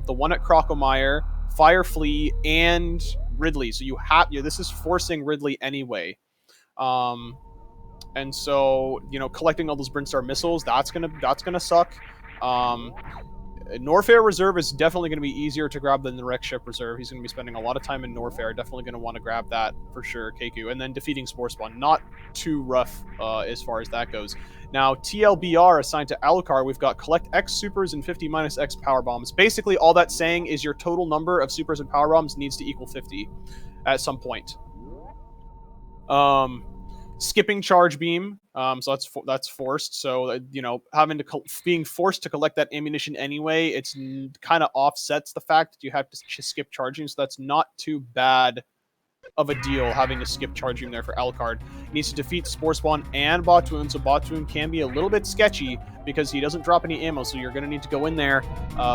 the one at Crocomire, Fire Flea, and Ridley. So you have this is forcing Ridley anyway. And so collecting all those Brinstar missiles, that's gonna suck. Norfair Reserve is definitely going to be easier to grab than the Wreck Ship Reserve. He's going to be spending a lot of time in Norfair. Definitely going to want to grab that for sure, Keku. And then defeating Spore Spawn. Not too rough as far as that goes. Now, TLBR assigned to Alucard, we've got collect X supers and 50 minus X power bombs. Basically, all that's saying is your total number of supers and power bombs needs to equal 50 at some point. Skipping charge beam, so that's forced. So being forced to collect that ammunition anyway, it's kind of offsets the fact that you have to skip charging. So that's not too bad of a deal having to skip charging there for Alucard. He needs to defeat Spore Spawn and Botwoon, so Botwoon can be a little bit sketchy because he doesn't drop any ammo. So you're going to need to go in there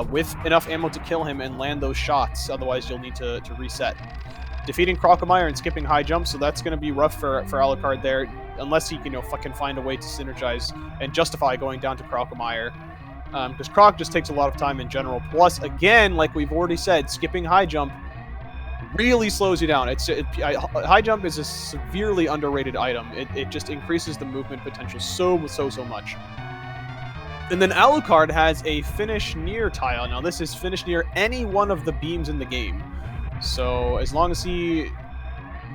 with enough ammo to kill him and land those shots. Otherwise, you'll need to reset. Defeating Crocomire and skipping high jump, so that's going to be rough for Alucard there, unless he can fucking find a way to synergize and justify going down to Crocomire, because Croc just takes a lot of time in general. Plus, again, like we've already said, skipping high jump really slows you down. High jump is a severely underrated item. It just increases the movement potential so much. And then Alucard has a finish near tile. Now this is finish near any one of the beams in the game. So as long as he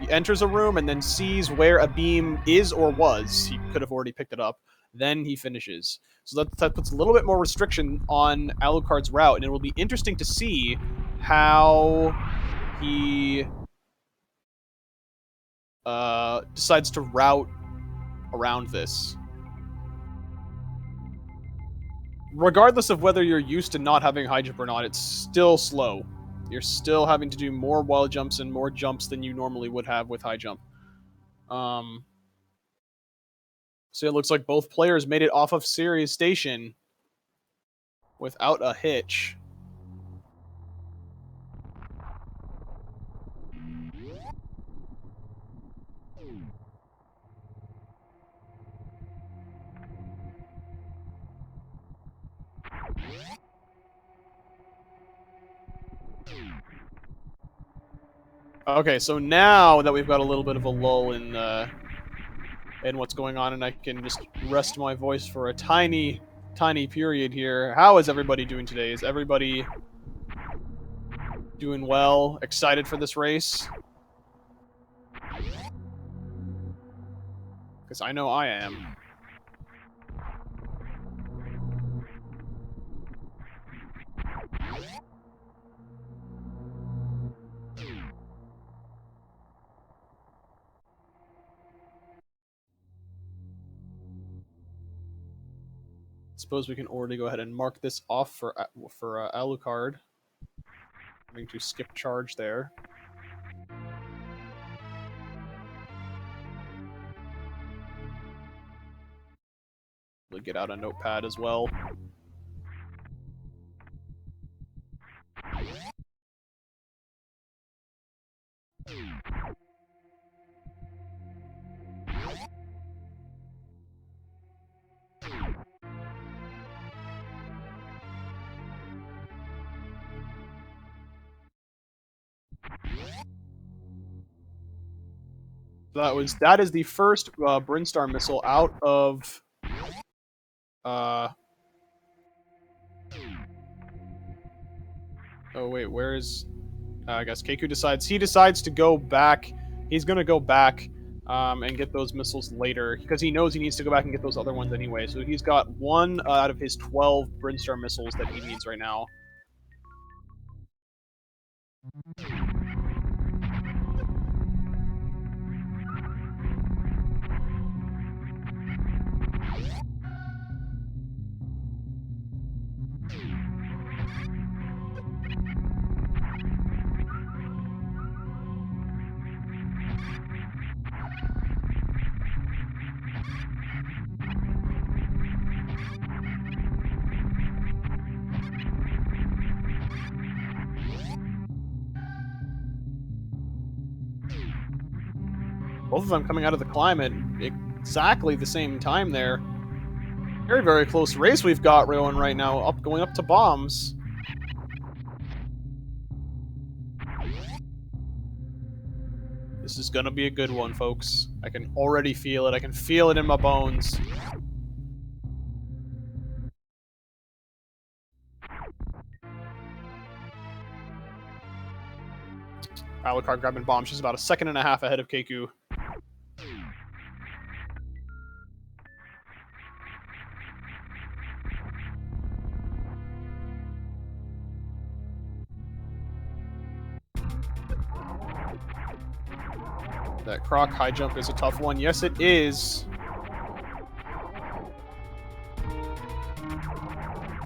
enters a room and then sees where a beam is or was, he could have already picked it up, then he finishes. So that puts a little bit more restriction on Alucard's route, and it will be interesting to see how he decides to route around this. Regardless of whether you're used to not having high jump or not, it's still slow. You're still having to do more wall jumps and more jumps than you normally would have with high jump. So it looks like both players made it off of Sirius Station without a hitch. Okay, so now that we've got a little bit of a lull in what's going on, and I can just rest my voice for a tiny period here. How is everybody doing today? Is everybody doing well? Excited for this race? Because I know I am. Suppose we can already go ahead and mark this off for Alucard. Having to skip charge there. We'll get out a notepad as well. That is the first Brinstar missile out of oh wait, where is I guess Keku decides to go back. He's gonna go back and get those missiles later because he knows he needs to go back and get those other ones anyway. So he's got one out of his 12 Brinstar missiles that he needs right now. Both of them coming out of the climb at exactly the same time there. Very, very close race we've got going right now, going up to bombs. This is gonna be a good one, folks. I can already feel it. I can feel it in my bones. Alucard grabbing bomb. She's about a second and a half ahead of Keku. That Croc high jump is a tough one. Yes, it is.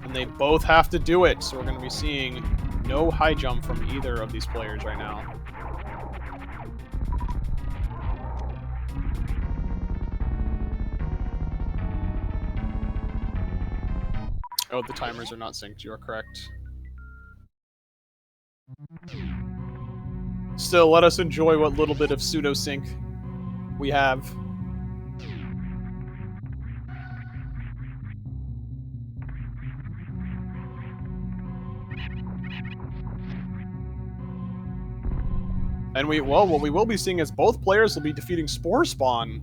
And they both have to do it, so we're going to be seeing no high jump from either of these players right now. Oh, the timers are not synced. You are correct. Still, let us enjoy what little bit of pseudo-sync we have. And what we will be seeing is both players will be defeating Spore Spawn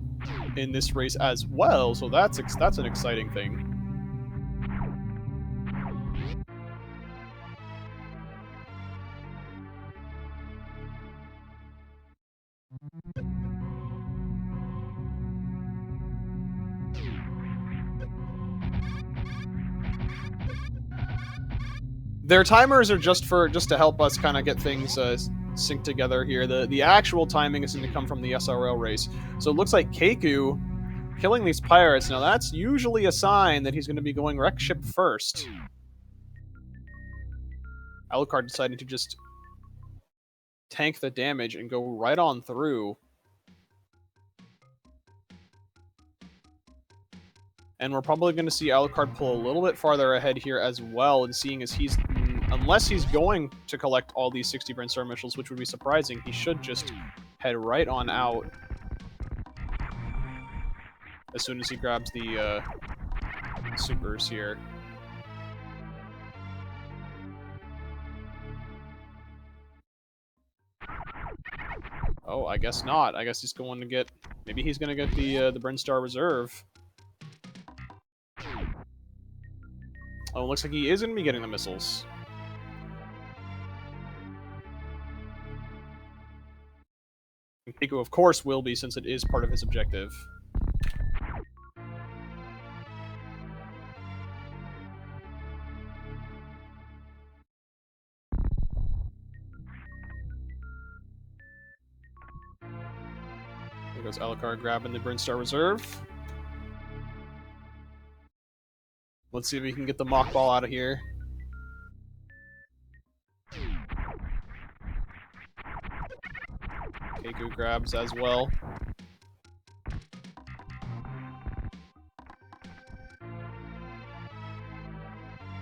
in this race as well, so that's an exciting thing. Their timers are just to help us kind of get things synced together here. The actual timing is going to come from the SRL race. So it looks like Keku killing these pirates. Now that's usually a sign that he's going to be going wreck ship first. Alucard decided to just tank the damage and go right on through. And we're probably going to see Alucard pull a little bit farther ahead here as well, and seeing as he's, unless he's going to collect all these 60 Brainstorm missiles, which would be surprising, he should just head right on out as soon as he grabs the supers here. Oh, I guess not. I guess he's going to get, maybe he's going to get the Brinstar Reserve. Oh, it looks like he is going to be getting the missiles. And Keku, of course, will be, since it is part of his objective. There goes Alucard grabbing the Brinstar Reserve. Let's see if we can get the Mock Ball out of here. Keku grabs as well.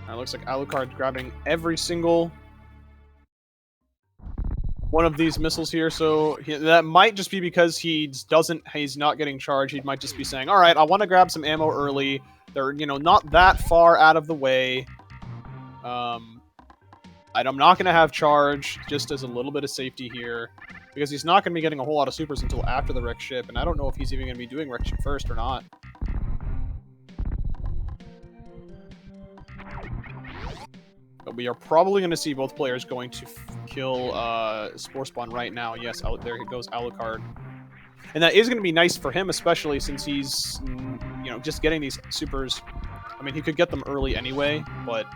It looks like Alucard grabbing every single one of these missiles here, so that might just be because he's not getting charged. He might just be saying, all right, I want to grab some ammo early. They're, not that far out of the way. I'm not going to have charge, just as a little bit of safety here, because he's not going to be getting a whole lot of supers until after the wreck ship, and I don't know if he's even going to be doing wreck ship first or not. But we are probably going to see both players going to kill Spore Spawn right now. Yes, there goes Alucard. And that is going to be nice for him, especially since he's, just getting these supers. I mean, he could get them early anyway, but...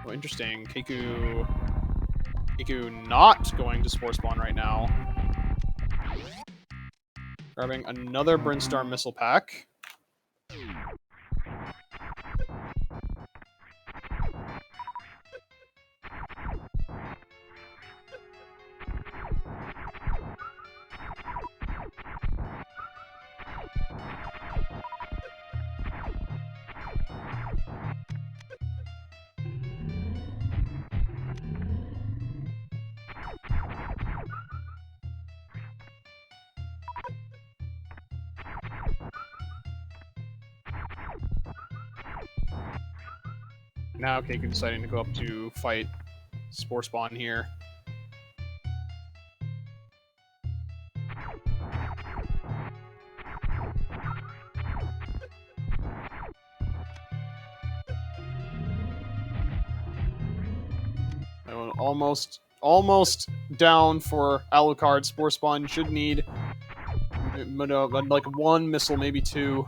Oh, interesting. Keku not going to Spore Spawn right now. Grabbing another Brinstar missile pack. Now Keku deciding to go up to fight Spore Spawn here. Almost down for Alucard. Spore Spawn should need like one missile, maybe two.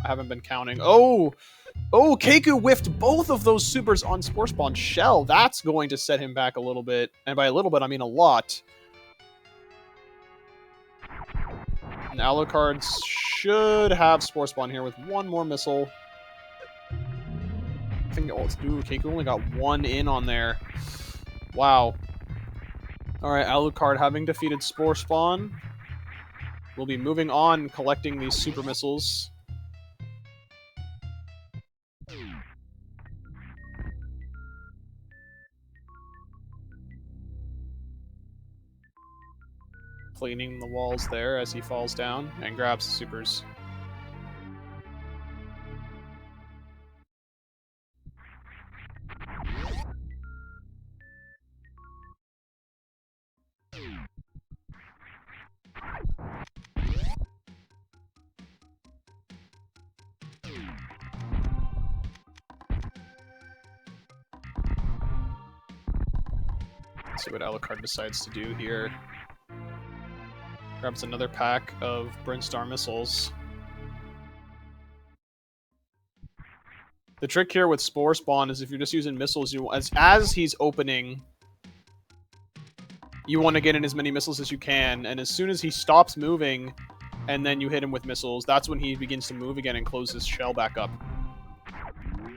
I haven't been counting. Oh, Keku whiffed both of those supers on Spore Spawn Shell. That's going to set him back a little bit. And by a little bit, I mean a lot. And Alucard should have Spore Spawn here with one more missile. I think, Keku only got one in on there. Wow. Alright, Alucard having defeated Spore Spawn. We'll be moving on, collecting these super missiles. Cleaning the walls there as he falls down and grabs the supers. Let's see what Alucard decides to do here. Grabs another pack of Brinstar missiles. The trick here with Spore Spawn is if you're just using missiles, as he's opening, you want to get in as many missiles as you can, and as soon as he stops moving, and then you hit him with missiles, that's when he begins to move again and close his shell back up.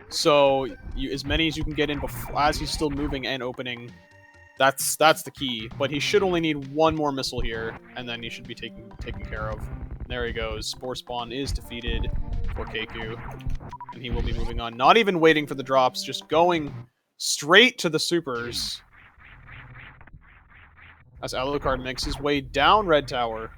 So, as many as you can get in as he's still moving and opening, that's the key. But he should only need one more missile here, and then he should be taken care of. There he goes. Spore Spawn is defeated for Keku, and he will be moving on. Not even waiting for the drops, just going straight to the supers. As Alucard makes his way down Red Tower.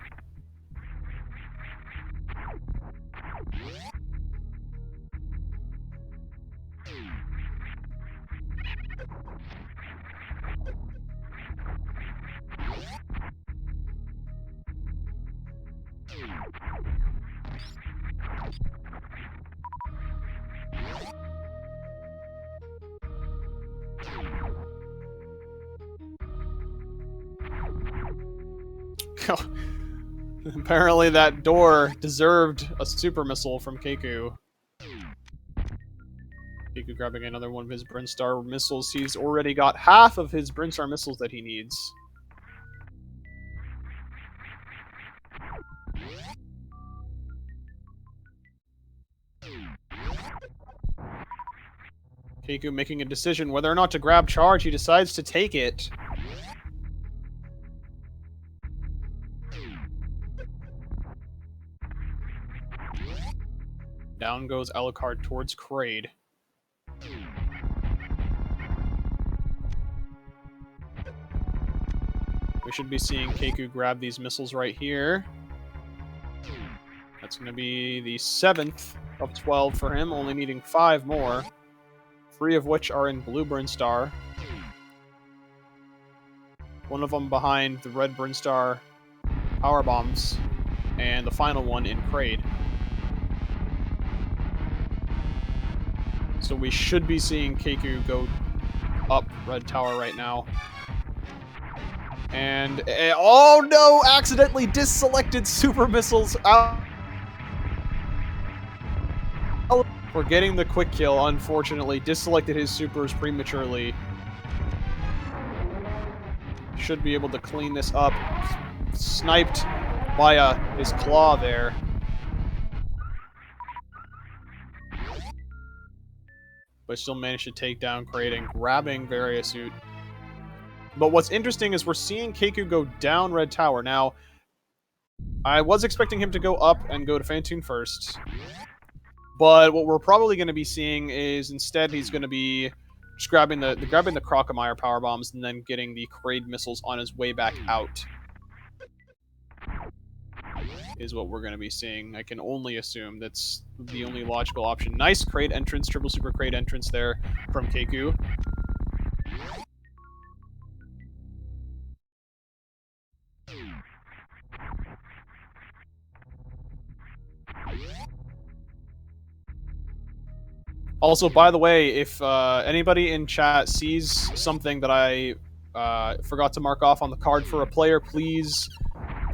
Apparently that door deserved a super missile from Keku. Keku grabbing another one of his Brinstar missiles. He's already got half of his Brinstar missiles that he needs. Keku making a decision whether or not to grab charge. He decides to take it. Down goes Alucard towards Kraid. We should be seeing Keku grab these missiles right here. That's going to be the 7th of 12 for him, only needing 5 more. 3 of which are in Blue Brinstar. One of them behind the Red Brinstar power bombs, and the final one in Kraid. So we should be seeing Keku go up Red Tower right now. And, oh no! Accidentally disselected super missiles out. For getting the quick kill, unfortunately, disselected his supers prematurely. Should be able to clean this up. Sniped by his claw there. But still managed to take down Kraid and grabbing Variasuit. But what's interesting is we're seeing Keku go down Red Tower. Now, I was expecting him to go up and go to Phantoon first. But what we're probably going to be seeing is instead he's going to be just grabbing the Crocomire power bombs and then getting the Kraid missiles on his way back out. Is what we're going to be seeing. I can only assume that's the only logical option. Nice Kraid entrance, triple super Kraid entrance there from Keku. Also, by the way, if anybody in chat sees something that I forgot to mark off on the card for a player, please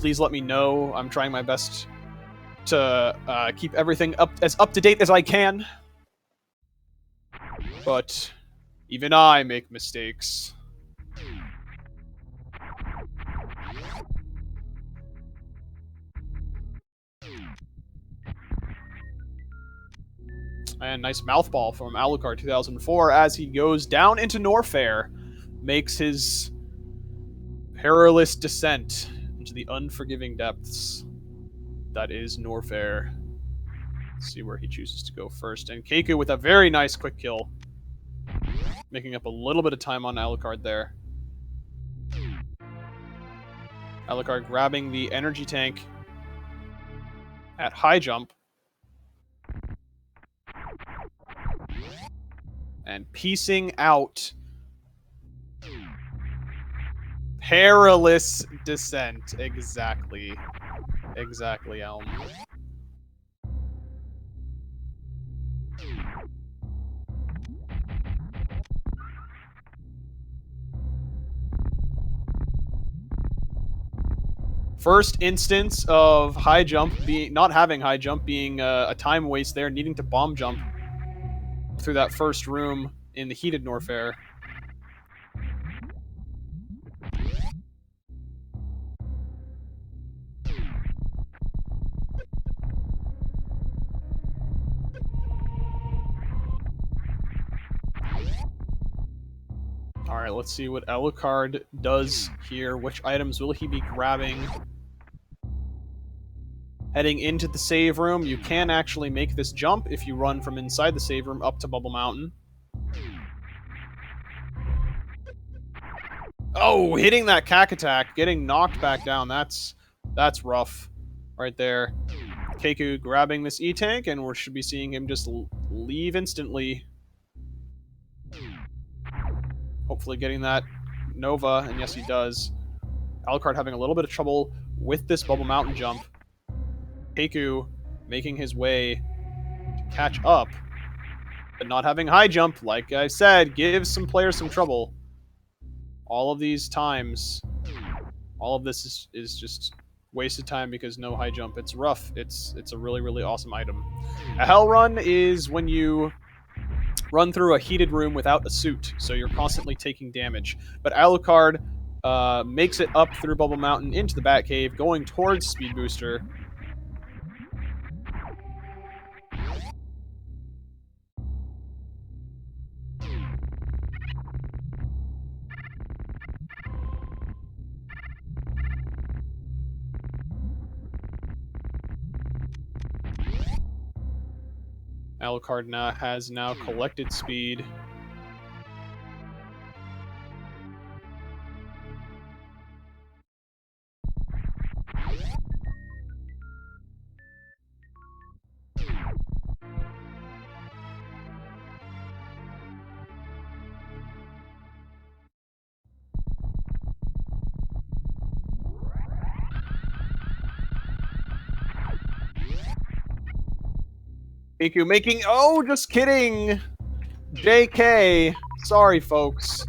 let me know. I'm trying my best to keep everything as up to date as I can. But even I make mistakes. And nice mouthball from Alucard2004 as he goes down into Norfair, makes his perilous descent into the unforgiving depths that is Norfair. Let's see where he chooses to go first. And Keku with a very nice quick kill, making up a little bit of time on Alucard there. Alucard grabbing the energy tank at high jump. And piecing out perilous descent. Exactly, Elm. First instance of high jump being not having high jump being a time waste there, needing to bomb jump through that first room in the heated Norfair. Alright, let's see what Alucard does here. Which items will he be grabbing? Heading into the save room, you can actually make this jump if you run from inside the save room up to Bubble Mountain. Oh, hitting that cack attack, getting knocked back down. That's rough right there. Keku grabbing this E-Tank, and we should be seeing him just leave instantly. Hopefully getting that Nova, and yes, he does. Alucard having a little bit of trouble with this Bubble Mountain jump. Keku making his way to catch up, but not having high jump, like I said, gives some players some trouble. All of these times, all of this is just wasted time because no high jump. It's rough. It's a really, really awesome item. A Hell Run is when you run through a heated room without a suit, so you're constantly taking damage. But Alucard makes it up through Bubble Mountain into the Batcave, going towards Speed Booster. Alucard has now collected speed. Keku making... Oh, just kidding! JK. Sorry, folks.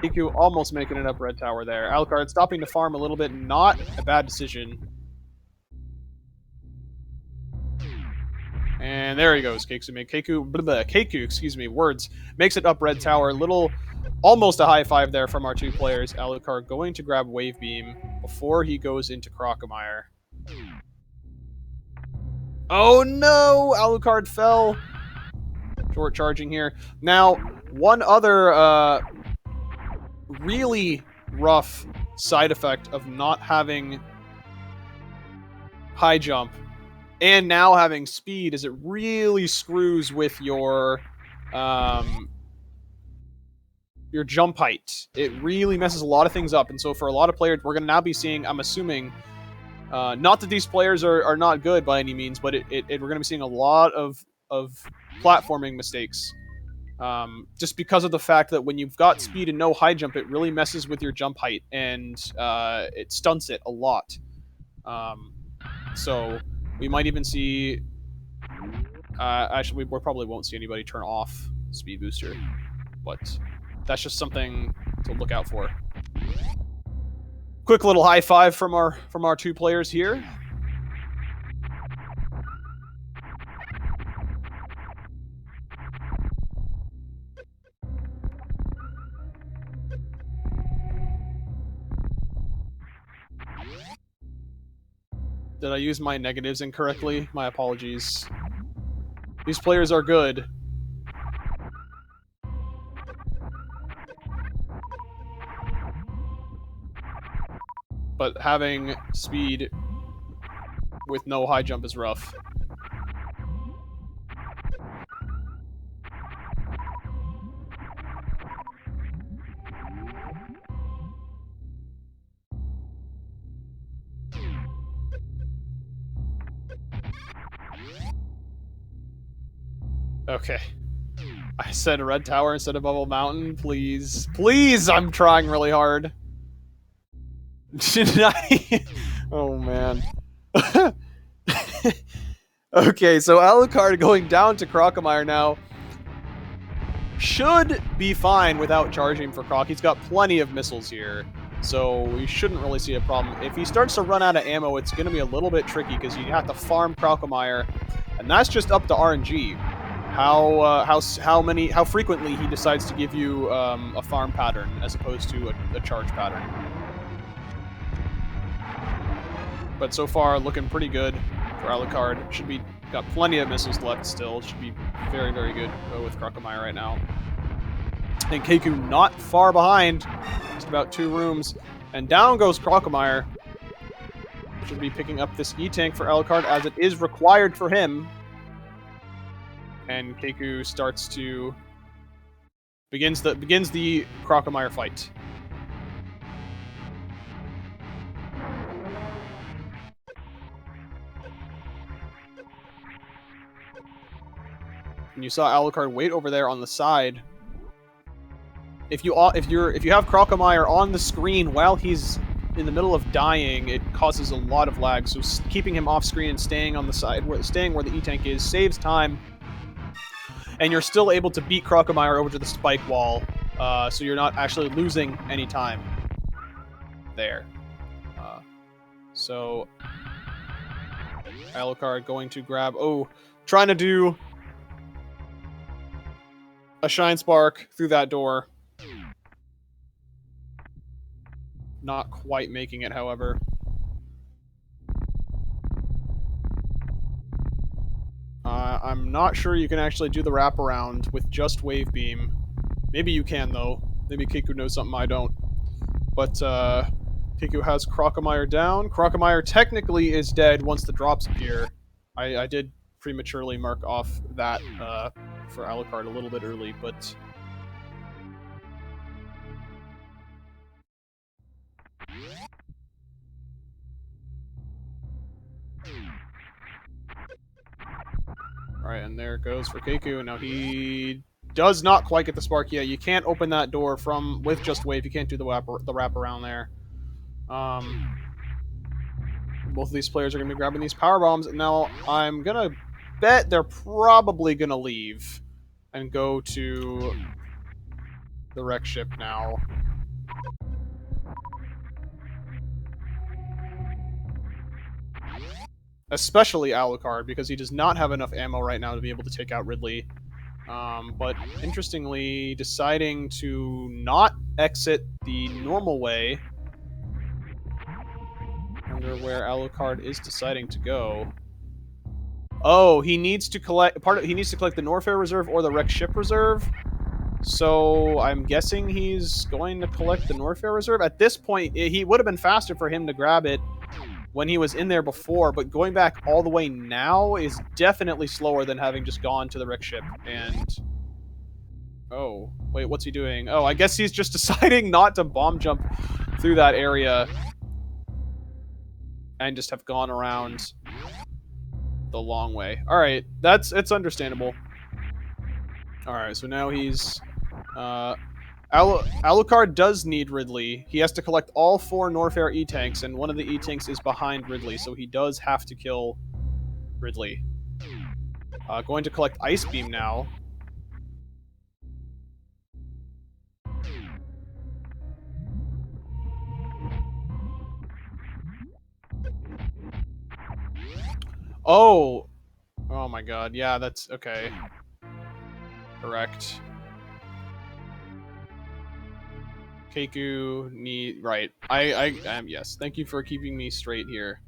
Keku almost making it up Red Tower there. Alucard stopping to farm a little bit. Not a bad decision. And there he goes. Keku, excuse me, words. Makes it up Red Tower. Almost a high five there from our two players. Alucard going to grab Wave Beam before he goes into Crocomire. Oh no! Alucard fell. Short charging here. Now, one other really rough side effect of not having high jump and now having speed is it really screws with your jump height. It really messes a lot of things up, and so for a lot of players, we're going to now be seeing, I'm assuming, not that these players are not good by any means, but we're going to be seeing a lot of platforming mistakes. Just because of the fact that when you've got speed and no high jump, it really messes with your jump height, and it stunts it a lot. So we might even see... actually, we probably won't see anybody turn off Speed Booster, but that's just something to look out for. Quick little high five from our two players here. Did I use my negatives incorrectly? My apologies. These players are good. But having speed with no high jump is rough. Okay. I said Red Tower instead of Bubble Mountain. Please. Please! I'm trying really hard. Oh, man. Okay, so Alucard going down to Crocomire now should be fine without charging for Croc. He's got plenty of missiles here, so we shouldn't really see a problem. If he starts to run out of ammo, it's going to be a little bit tricky because you have to farm Crocomire, and that's just up to RNG. How frequently he decides to give you a farm pattern as opposed to a charge pattern. But so far, looking pretty good for Alucard. Should be got plenty of missiles left still. Should be very, very good with Crocomire right now. And Keku not far behind, just about 2 rooms. And down goes Crocomire. Should be picking up this E-Tank for Alucard as it is required for him. And Keku starts to begins the Crocomire fight. And you saw Alucard wait over there on the side. If you have Crocomire on the screen while he's in the middle of dying, it causes a lot of lag. So keeping him off screen and staying on the side, staying where the E-Tank is, saves time. And you're still able to beat Crocomire over to the spike wall, so you're not actually losing any time there. So Alucard going to grab... Oh, trying to do a Shine Spark through that door. Not quite making it, however. I'm not sure you can actually do the wraparound with just Wave Beam. Maybe you can, though. Maybe Keku knows something I don't. But, Keku has Crocomire down. Crocomire technically is dead once the drops appear. I did prematurely mark off that, for Alucard a little bit early, but... Alright, and there it goes for Keku, and now he does not quite get the spark yet. You can't open that door with just Wave. You can't do the wrap around there. Both of these players are going to be grabbing these power bombs, and now I'm going to bet they're probably going to leave and go to the wreck ship now. Especially Alucard, because he does not have enough ammo right now to be able to take out Ridley. But interestingly, deciding to not exit the normal way. I wonder where Alucard is deciding to go. Oh, he needs to collect he needs to collect the Norfair Reserve or the Wreck Ship Reserve. So I'm guessing he's going to collect the Norfair Reserve. At this point, he would have been faster for him to grab it when he was in there before, but going back all the way now is definitely slower than having just gone to the wreck ship. And oh, wait, what's he doing? Oh, I guess he's just deciding not to bomb jump through that area and just have gone around the long way. All right, it's understandable. All right, so now he's Alucard does need Ridley. He has to collect all 4 Norfair E-Tanks, and one of the E-Tanks is behind Ridley, so he does have to kill Ridley. Going to collect Ice Beam now. Oh! Oh my god, yeah, that's... okay. Correct. Keku need... right. Yes, thank you for keeping me straight here.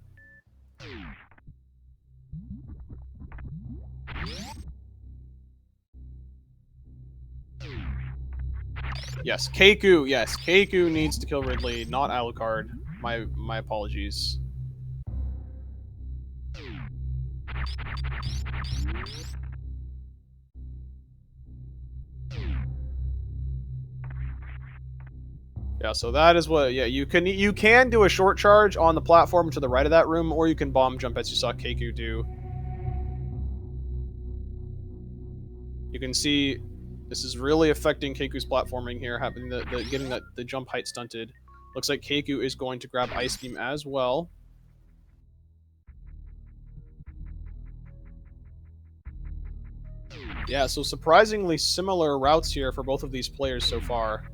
Yes, Keku. Yes, Keku needs to kill Ridley, not Alucard. My apologies. Yeah, so that is what. Yeah, you can do a short charge on the platform to the right of that room, or you can bomb jump as you saw Keku do. You can see this is really affecting Keku's platforming here, having getting the jump height stunted. Looks like Keku is going to grab Ice Beam as well. Yeah, so surprisingly similar routes here for both of these players so far.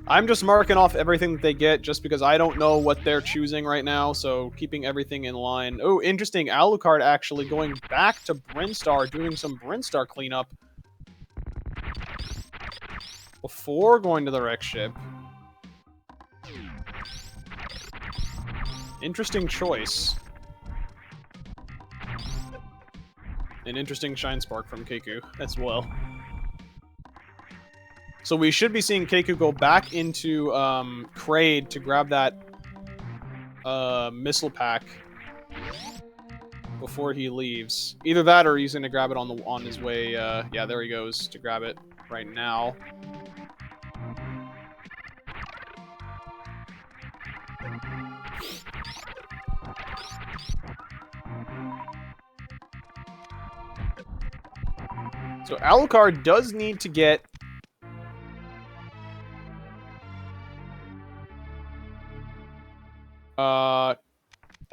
I'm just marking off everything that they get just because I don't know what they're choosing right now, so keeping everything in line. Oh, interesting. Alucard actually going back to Brinstar, doing some Brinstar cleanup before going to the wreck ship. Interesting choice. An interesting Shine Spark from Keku as well. So we should be seeing Keku go back into Kraid to grab that missile pack before he leaves. Either that or he's going to grab it on his way. Yeah, there he goes to grab it right now. So Alucard does need to get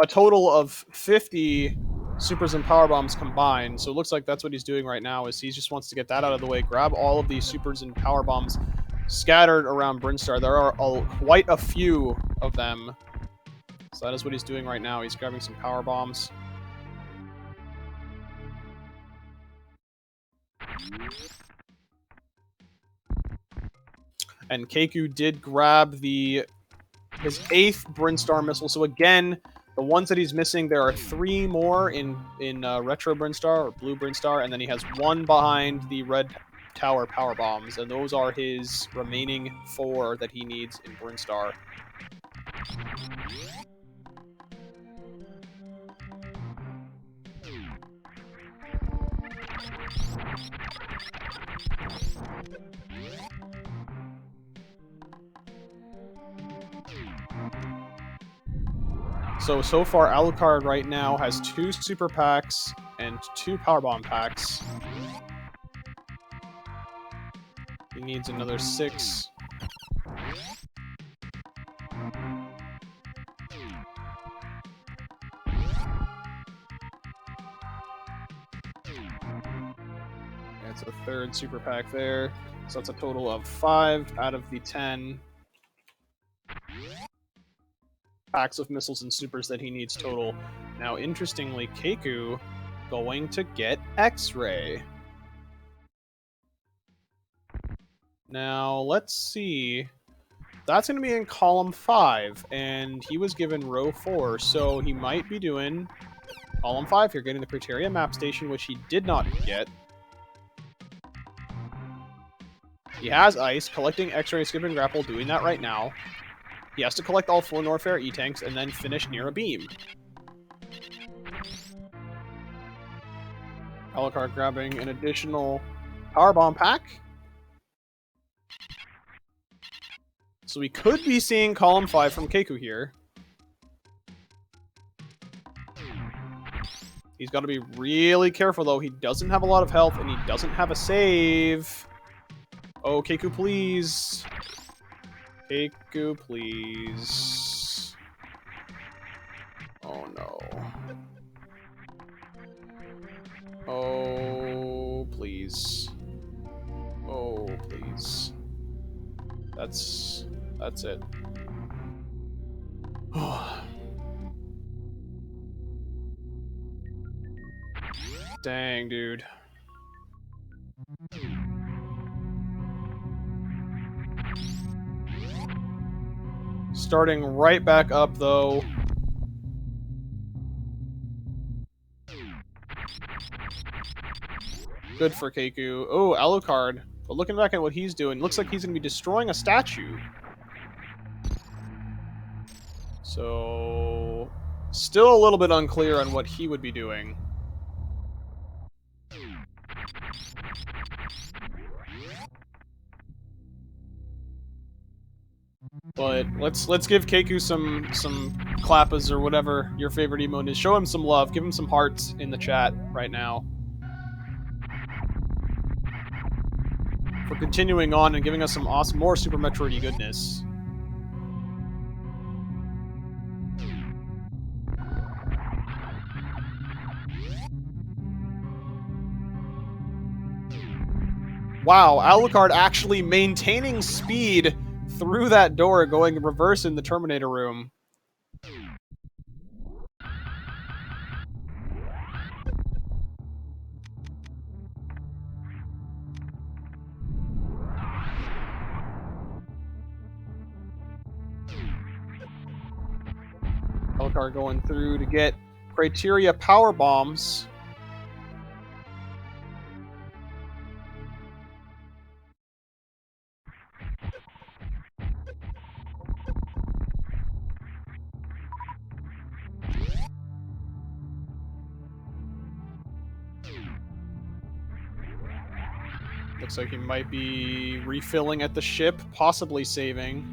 a total of 50 supers and power bombs combined. So it looks like that's what he's doing right now, is he just wants to get that out of the way, grab all of these supers and power bombs scattered around Brinstar. There are quite a few of them. So that is what he's doing right now. He's grabbing some power bombs. And Keku did grab his 8th Brinstar missile. So again, the ones that he's missing, there are 3 more in Retro Brinstar or Blue Brinstar, and then he has 1 behind the Red Tower power bombs, and those are his remaining 4 that he needs in Brinstar. So far, Alucard right now has 2 super packs and 2 powerbomb packs. He needs another 6. That's a 3rd super pack there. So that's a total of 5 out of the 10 packs of missiles and supers that he needs total. Now, interestingly, Keku going to get X-Ray. Now, let's see. That's going to be in column 5, and he was given row 4, so he might be doing column 5 here, getting the Criteria map station, which he did not get. He has ice, collecting X-Ray, Skip, and Grapple, doing that right now. He has to collect all 4 Norfair E-Tanks and then finish near a beam. Alucard grabbing an additional Powerbomb pack. So we could be seeing column 5 from Keku here. He's got to be really careful, though. He doesn't have a lot of health, and he doesn't have a save. Oh, Keku, please. Keku, please. Oh, no. Oh, please. Oh, please. That's it. Dang, dude. Starting right back up, though. Good for Keku. Oh, Alucard. But looking back at what he's doing, looks like he's going to be destroying a statue. So, still a little bit unclear on what he would be doing. But let's give Keku some clappas or whatever your favorite emote is. Show him some love. Give him some hearts in the chat right now. For continuing on and giving us some awesome, more Super Metroid-y goodness. Wow, Alucard actually maintaining speed through that door, going in reverse in the Terminator room. Alucard going through to get criteria power bombs. Looks like he might be refilling at the ship, possibly saving.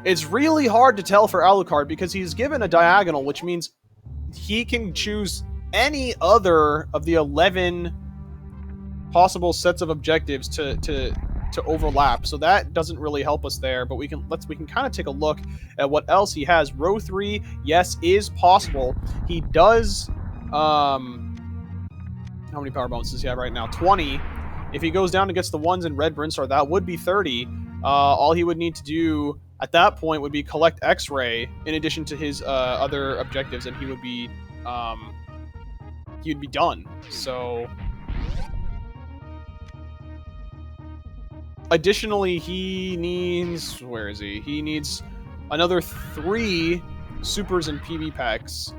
It's really hard to tell for Alucard because he's given a diagonal, which means he can choose any other of the 11 possible sets of objectives to overlap. So that doesn't really help us there, but we can kind of take a look at what else he has. Row 3, yes, is possible. He does how many power bombs does he have right now? 20. If he goes down and gets the ones in Red Brinstar, that would be 30. All he would need to do at that point would be collect X-Ray in addition to his other objectives, and he would be done. So additionally, he needs, where is he? He needs another 3 supers and PB packs.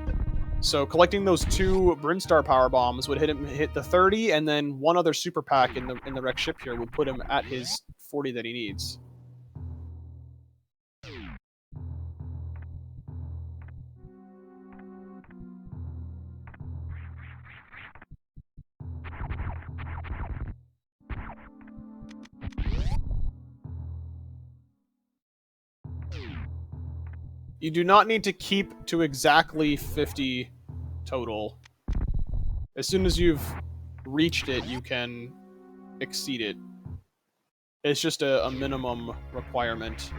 So collecting those 2 Brinstar power bombs would hit the 30, and then one other super pack in the wrecked ship here would put him at his 40 that he needs. You do not need to keep to exactly 50 total. As soon as you've reached it, you can exceed it. It's just a minimum requirement.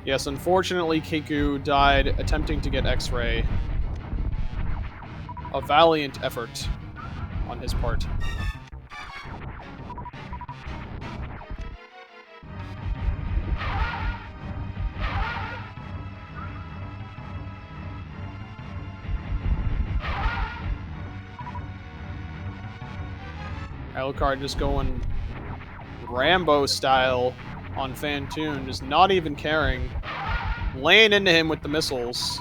Yes, unfortunately, Keku died attempting to get X-Ray. A valiant effort on his part. Alucard just going Rambo style on Fantoon, just not even caring. Laying into him with the missiles.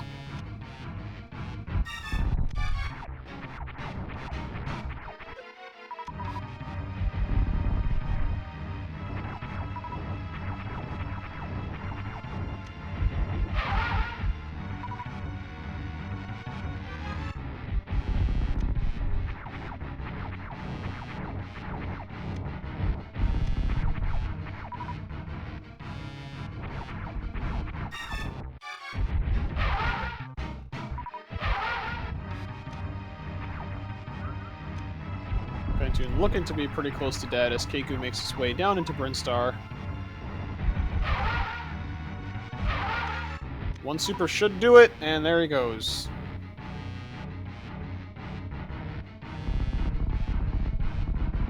Phantoon looking to be pretty close to dead as Keku makes his way down into Brinstar. One super should do it, and there he goes.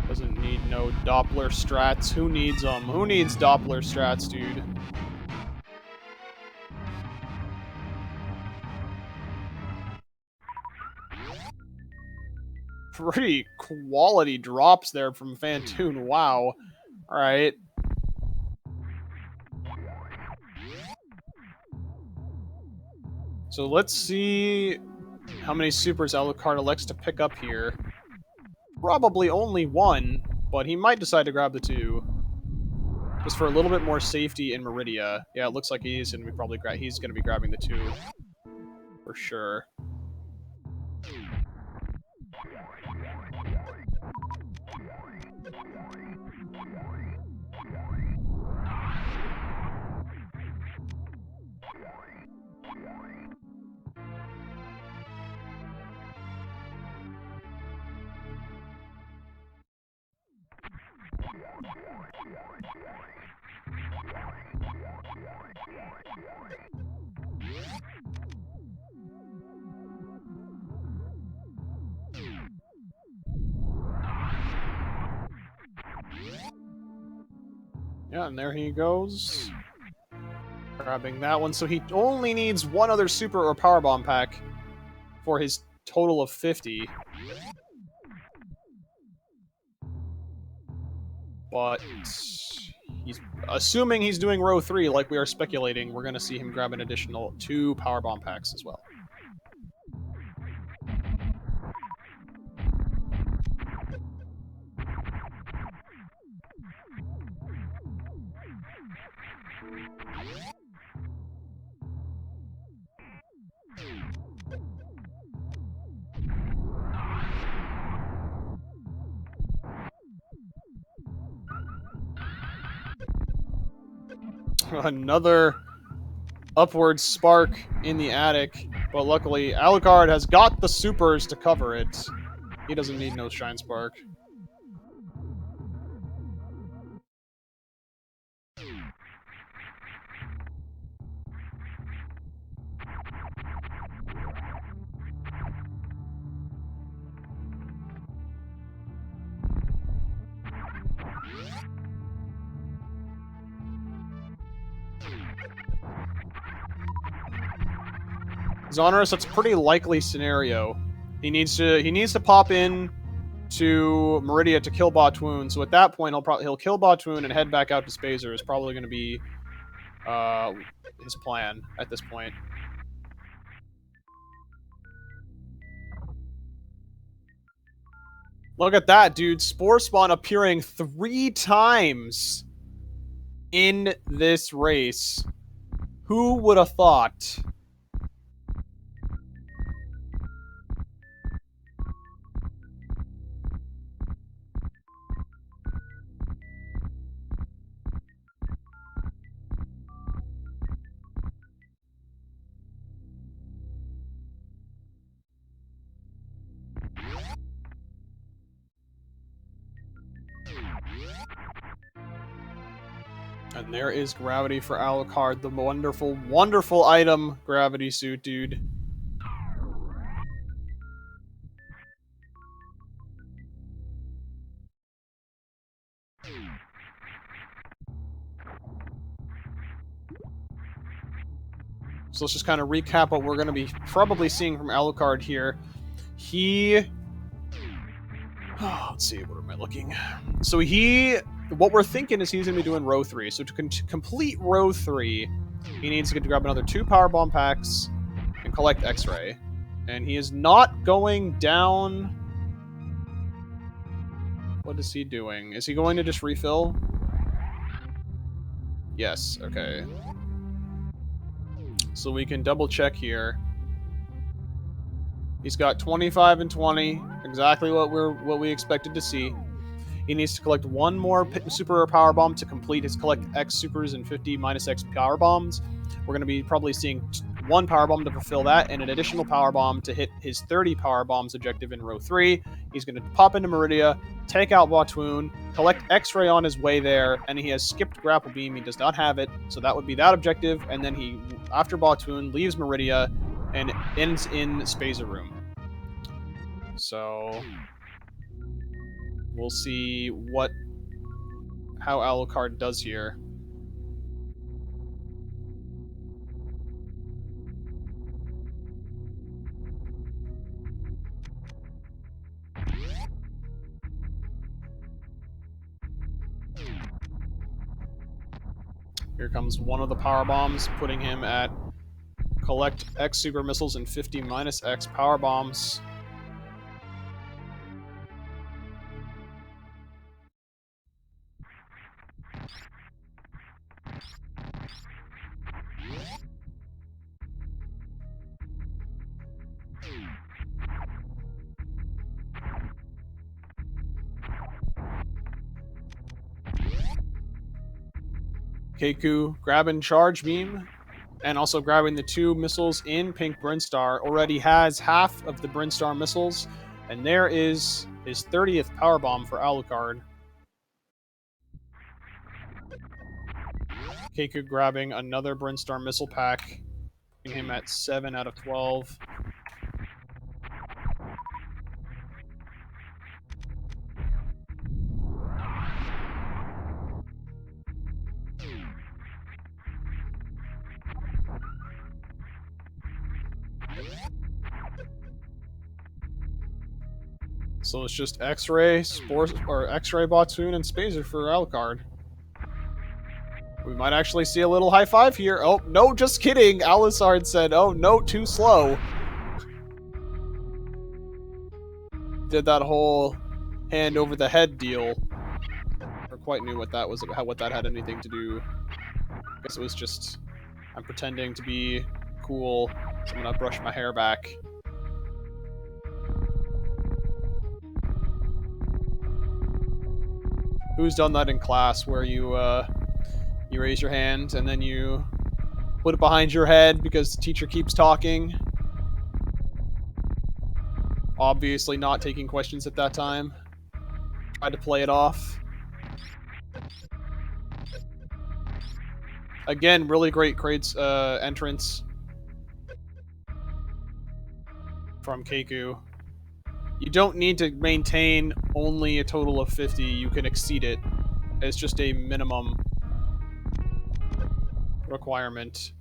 Doesn't need no Doppler strats. Who needs them? Who needs Doppler strats, dude? Pretty quality drops there from Phantoon. Wow. Alright. So let's see how many supers Alucard elects to pick up here. Probably only one, but he might decide to grab the two. Just for a little bit more safety in Meridia. Yeah, it looks like he's gonna be grabbing the two. For sure. Yeah, and there he goes. Grabbing that one. So he only needs one other super or power bomb pack for his total of 50. But he's assuming he's doing row 3 like we are speculating, we're going to see him grab an additional 2 power bomb packs as well. Another upward spark in the attic, but luckily Alucard has got the supers to cover it. He doesn't need no Shine Spark. Zonorous, that's a pretty likely scenario. He needs to pop in to Meridia to kill Botwoon. So at that point, he'll kill Botwoon and head back out to Spazer. Is probably going to be his plan at this point. Look at that, dude! Spore Spawn appearing 3 times in this race. Who would have thought? And there is Gravity for Alucard, the wonderful, wonderful item Gravity Suit, dude. So let's just kind of recap what we're going to be probably seeing from Alucard here. Let's see, what am I looking? So what we're thinking is he's going to be doing row 3. So to complete row 3, he needs to get to grab another 2 power bomb packs and collect X-ray. And he is not going down. What is he doing? Is he going to just refill? Yes, okay. So we can double check here. He's got 25 and 20, exactly what we expected to see. He needs to collect one more super or power bomb to complete his collect X supers and 50 minus X power bombs. We're going to be probably seeing 1 power bomb to fulfill that, and an additional power bomb to hit his 30 power bombs objective in row 3. He's going to pop into Meridia, take out Batoon, collect X-Ray on his way there, and he has skipped Grapple Beam. He does not have it, so that would be that objective. And then he, after Batoon, leaves Meridia and ends in Spaza Room. So we'll see how Alucard does here. Here comes one of the power bombs, putting him at collect X super missiles and 50 minus X power bombs. Keku grabbing Charge Beam, and also grabbing the 2 missiles in Pink Brinstar. Already has half of the Brinstar missiles, and there is his 30th power bomb for Alucard. Keku grabbing another Brinstar missile pack, putting him at 7 out of 12. So it's just X-Ray, X-Ray Batoon, and Spazer for Alucard. We might actually see a little high five here. Oh, no, just kidding. Alucard said, oh, no, too slow. Did that whole hand over the head deal. Never quite knew what that was, what that had anything to do. I guess it was just, I'm pretending to be cool, so I'm gonna brush my hair back. Who's done that in class, where you raise your hand and then you put it behind your head because the teacher keeps talking? Obviously not taking questions at that time. Tried to play it off. Again, really great entrance from Keku. You don't need to maintain only a total of 50. You can exceed it. It's just a minimum requirement.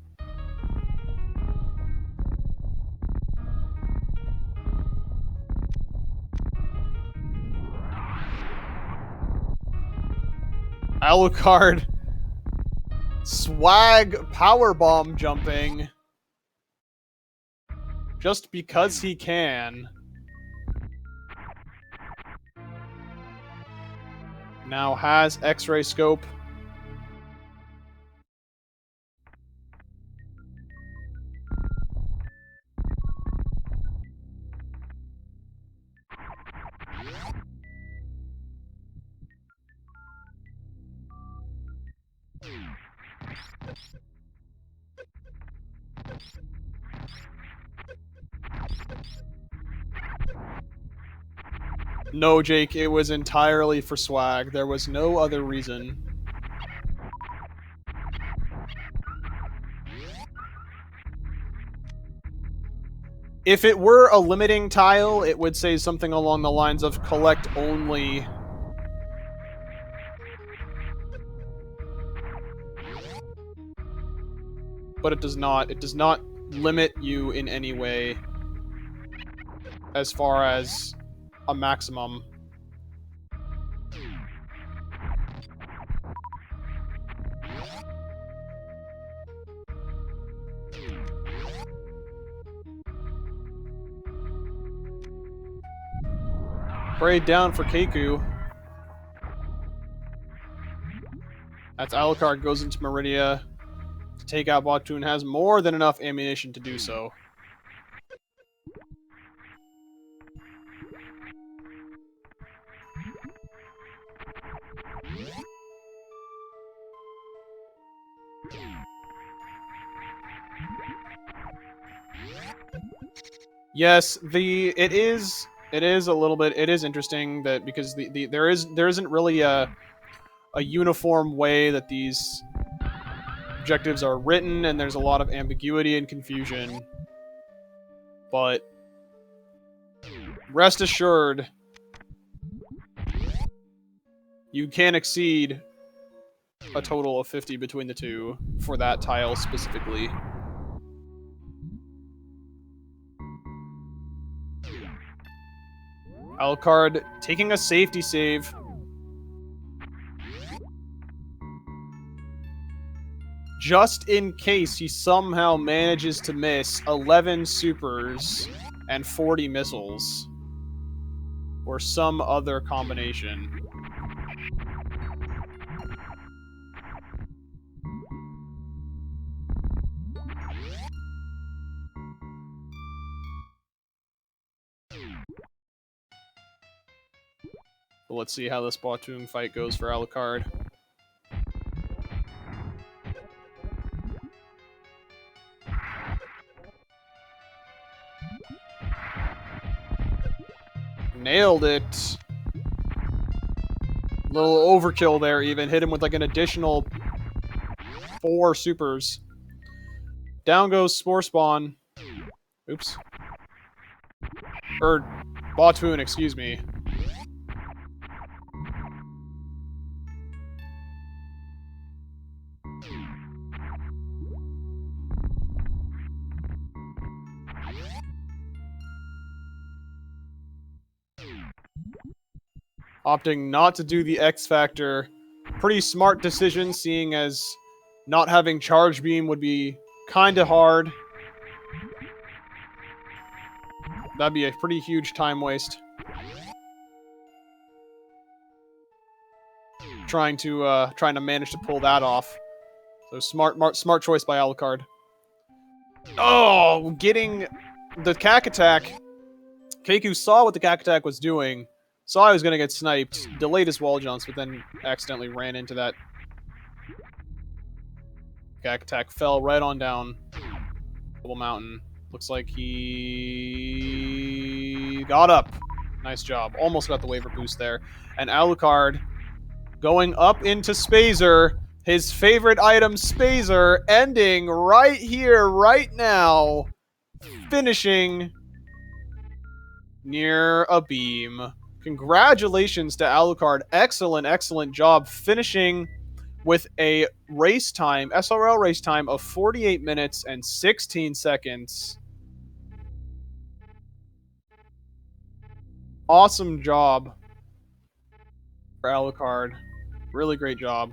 Alucard swag powerbomb jumping just because he can. Now has X-ray scope. No, Jake, it was entirely for swag. There was no other reason. If it were a limiting tile, it would say something along the lines of collect only. But it does not. It does not limit you in any way as far as a maximum. Braid down for Keku. That's Alucard goes into Meridia to take out Batoon, has more than enough ammunition to do so. Yes, it is a little bit, it is interesting that because there isn't really a uniform way that these objectives are written, and there's a lot of ambiguity and confusion. But rest assured, you can exceed a total of 50 between the two for that tile specifically. Alucard taking a safety save. Just in case he somehow manages to miss 11 supers and 40 missiles. Or some other combination. But let's see how this Batoon fight goes for Alucard. Nailed it. Little overkill there even. Hit him with like an additional 4 supers. Down goes Spore Spawn. Oops. Or Batoon, excuse me. Opting not to do the X Factor. Pretty smart decision, seeing as not having Charge Beam would be kinda hard. That'd be a pretty huge time waste. Trying to manage to pull that off. So smart choice by Alucard. Oh, getting the Cack Attack. Keku saw what the Cack Attack was doing. Saw I was going to get sniped. Delayed his wall jumps, but then accidentally ran into that. Cack Attack fell right on down. Double Mountain. Looks like he got up. Nice job. Almost got the waiver boost there. And Alucard going up into Spazer. His favorite item, Spazer, ending right here, right now. Finishing near a beam. Congratulations to Alucard. Excellent, excellent job finishing with a race time, SRL race time of 48 minutes and 16 seconds. Awesome job for Alucard. Really great job.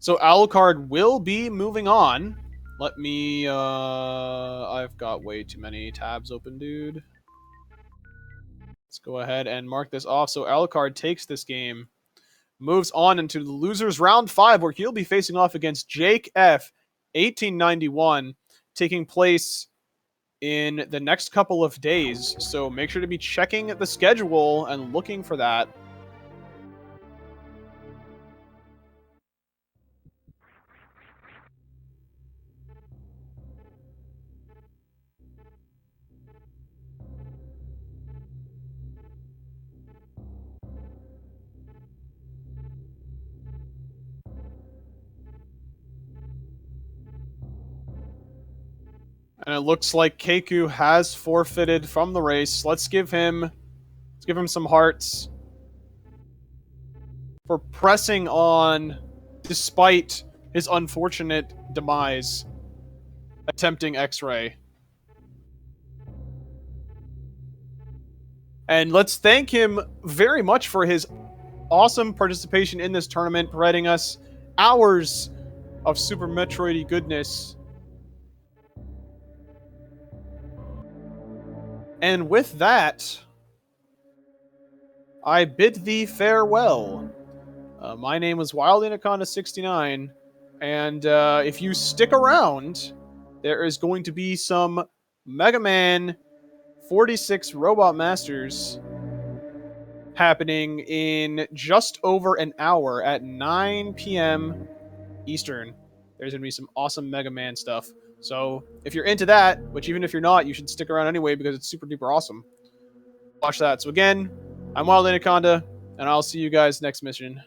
So Alucard will be moving on. Let me, I've got way too many tabs open, dude. Let's go ahead and mark this off. So Alucard takes this game, moves on into the losers round 5, where he'll be facing off against Jake F. 1891, taking place in the next couple of days. So make sure to be checking the schedule and looking for that. And it looks like Keku has forfeited from the race. Let's give him some hearts for pressing on despite his unfortunate demise, attempting X-Ray. And let's thank him very much for his awesome participation in this tournament, providing us hours of Super Metroid-y goodness. And with that, I bid thee farewell. My name was WildAnaconda69, and if you stick around, there is going to be some Mega Man 46 Robot Masters happening in just over an hour at 9 p.m. Eastern. There's going to be some awesome Mega Man stuff. So if you're into that, which even if you're not, you should stick around anyway because it's super duper awesome. Watch that. So again, I'm Wild Anaconda, and I'll see you guys next mission.